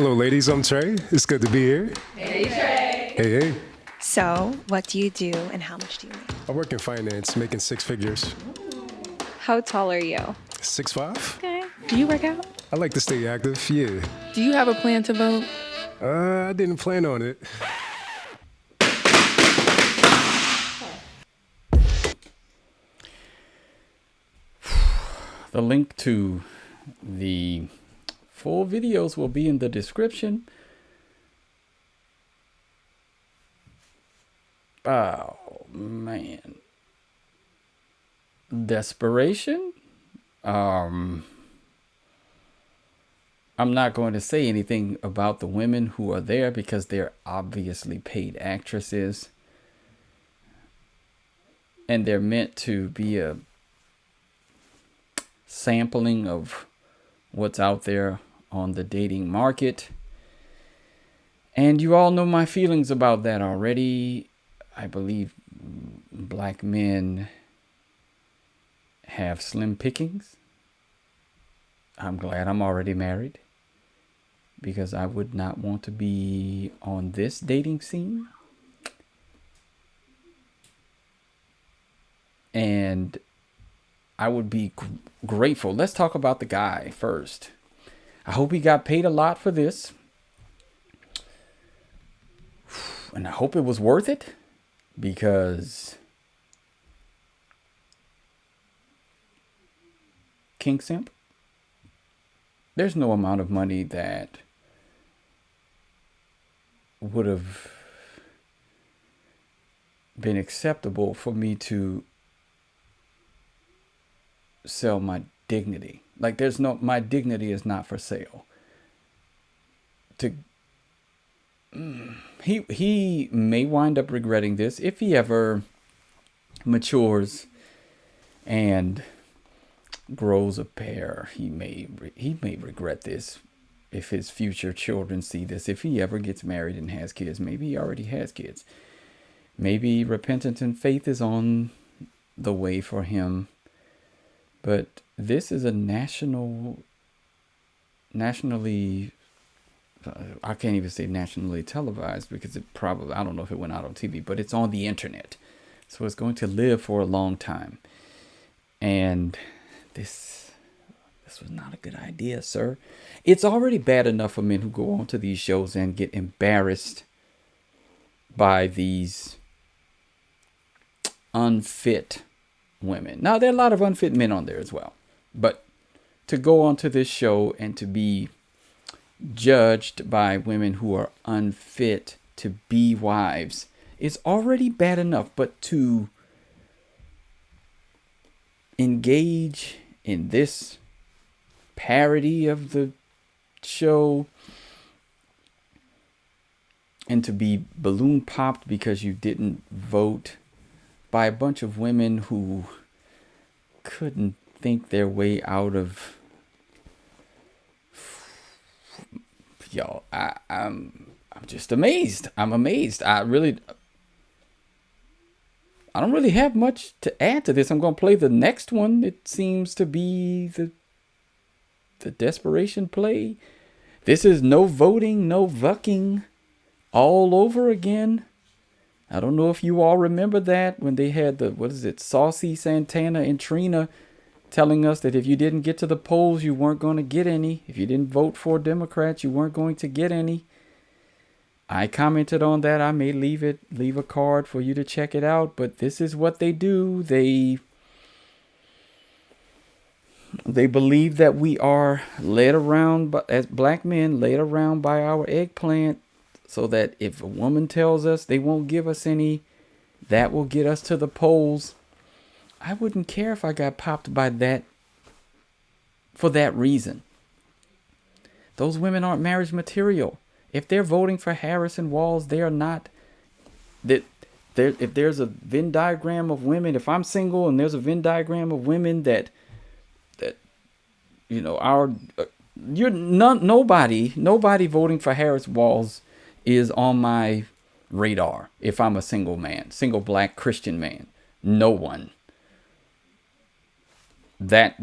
Hello, ladies. I'm Trey. It's good to be here. Hey, Trey. Hey, hey. So, what do you do and how much do you make? I work in finance, making six figures. How tall are you? 6'5". Okay. Do you work out? I like to stay active. Yeah. Do you have a plan to vote? I didn't plan on it. The link to the full videos will be in the description. Oh, man. Desperation? I'm not going to say anything about the women who are there because they're obviously paid actresses. And they're meant to be a sampling of what's out there on the dating market. And you all know my feelings about that already. I believe black men have slim pickings. I'm glad I'm already married because I would not want to be on this dating scene. And I would be grateful. Let's talk about the guy first. I hope he got paid a lot for this. And I hope it was worth it because King Simp, there's no amount of money that would have been acceptable for me to sell my dignity. Like my dignity is not for sale. He may wind up regretting this if he ever matures and grows a pair. He may regret this if his future children see this. If he ever gets married and has kids, maybe he already has kids. Maybe repentance and faith is on the way for him. But this is a nationally, I can't even say nationally televised because it probably, I don't know if it went out on TV, but it's on the internet. So it's going to live for a long time. And this was not a good idea, sir. It's already bad enough for men who go onto these shows and get embarrassed by these unfit women. Now, there are a lot of unfit men on there as well. But to go onto this show and to be judged by women who are unfit to be wives is already bad enough. But to engage in this parody of the show and to be balloon popped because you didn't vote by a bunch of women who couldn't think their way out of, y'all, I'm just amazed. I'm amazed. I don't really have much to add to this. I'm going to play the next one. It seems to be the desperation play. This is no voting, no vucking all over again. I don't know if you all remember that when they had Saucy Santana and Trina telling us that if you didn't get to the polls, you weren't going to get any. If you didn't vote for Democrats, you weren't going to get any. I commented on that. I may leave a card for you to check it out, but this is what they do. They believe that we are led around, as black men, led around by our eggplant. So that if a woman tells us they won't give us any, that will get us to the polls. I wouldn't care if I got popped by that for that reason. Those women aren't marriage material. If they're voting for Harris and Walz, they are not. If there's a Venn diagram of women, if I'm single and there's a Venn diagram of women that nobody voting for Harris Walz is on my radar if I'm a single man, single black Christian man. No one. That's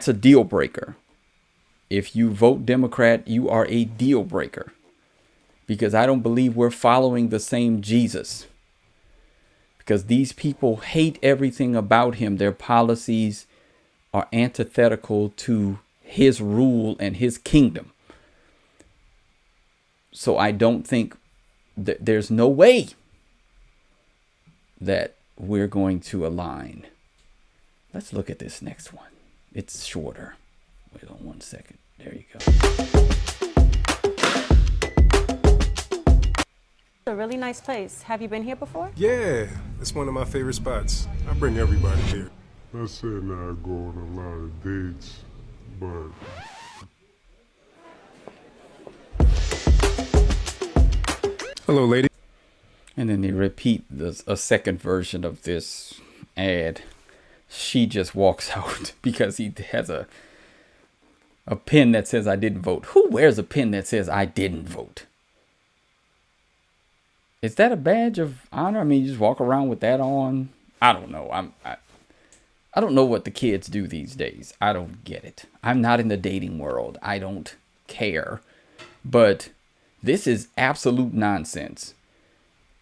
a deal breaker. if you vote Democrat, you are a deal breaker, because I don't believe we're following the same Jesus, because these people hate everything about him. Their policies are antithetical to his rule and his kingdom. So I don't think that there's no way that we're going to align. Let's look at this next one. It's shorter. Wait on 1 second. There you go. It's a really nice place. Have you been here before? Yeah, it's one of my favorite spots. I bring everybody here. I said I go on a lot of dates, but Hello, lady. And then they repeat a second version of this ad. She just walks out because he has a pin that says I didn't vote. Who wears a pin that says I didn't vote? Is that a badge of honor? I mean, you just walk around with that on? I don't know. I don't know what the kids do these days. I don't get it. I'm not in the dating world. I don't care. But this is absolute nonsense.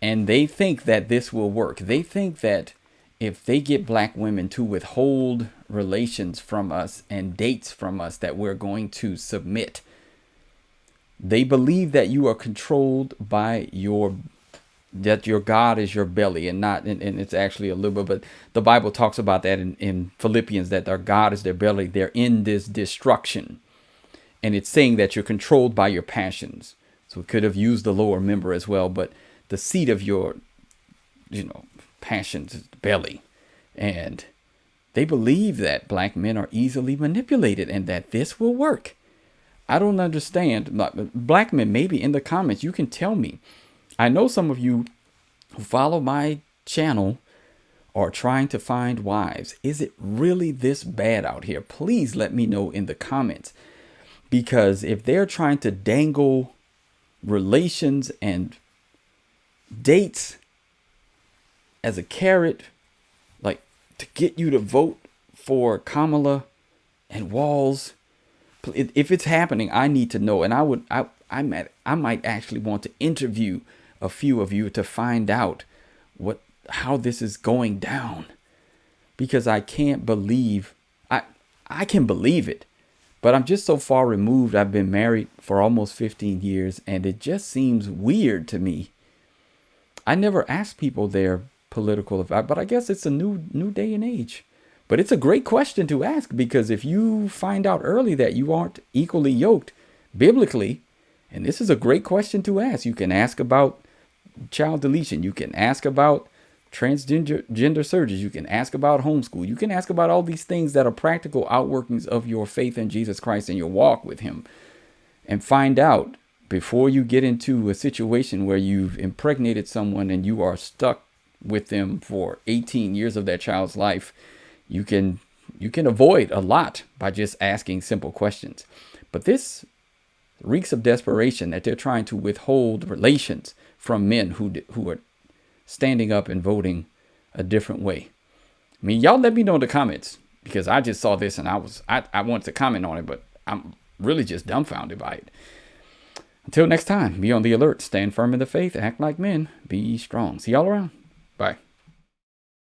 And they think that this will work. They think that if they get black women to withhold relations from us and dates from us, that we're going to submit. They believe that you are controlled by that your God is your belly, and not, and it's actually a little bit, but the Bible talks about that in Philippians, that their God is their belly. They're in this destruction. And it's saying that you're controlled by your passions. So it could have used the lower member as well, but the seat of your, passions is the belly. And they believe that black men are easily manipulated and that this will work. I don't understand. Black men, maybe in the comments, you can tell me. I know some of you who follow my channel are trying to find wives. Is it really this bad out here? Please let me know in the comments. Because if they're trying to dangle relations and dates as a carrot, like to get you to vote for Kamala and Walls, if it's happening, I need to know. And I might actually want to interview a few of you to find out how this is going down, because I can't believe, I can believe it, but I'm just so far removed. I've been married for almost 15 years and it just seems weird to me. I never ask people their political advice, but I guess it's a new day and age. But it's a great question to ask, because if you find out early that you aren't equally yoked biblically, and this is a great question to ask. You can ask about child deletion. You can ask about transgender surgeries. You can ask about homeschool. You can ask about all these things that are practical outworkings of your faith in Jesus Christ and your walk with him, and find out before you get into a situation where you've impregnated someone and you are stuck with them for 18 years of that child's life. You can avoid a lot by just asking simple questions. But this reeks of desperation, that they're trying to withhold relations from men who are standing up and voting a different way. I mean, y'all let me know in the comments, because I just saw this and I wanted to comment on it, but I'm really just dumbfounded by it. Until next time, be on the alert, stand firm in the faith, act like men, be strong. See y'all around. Bye.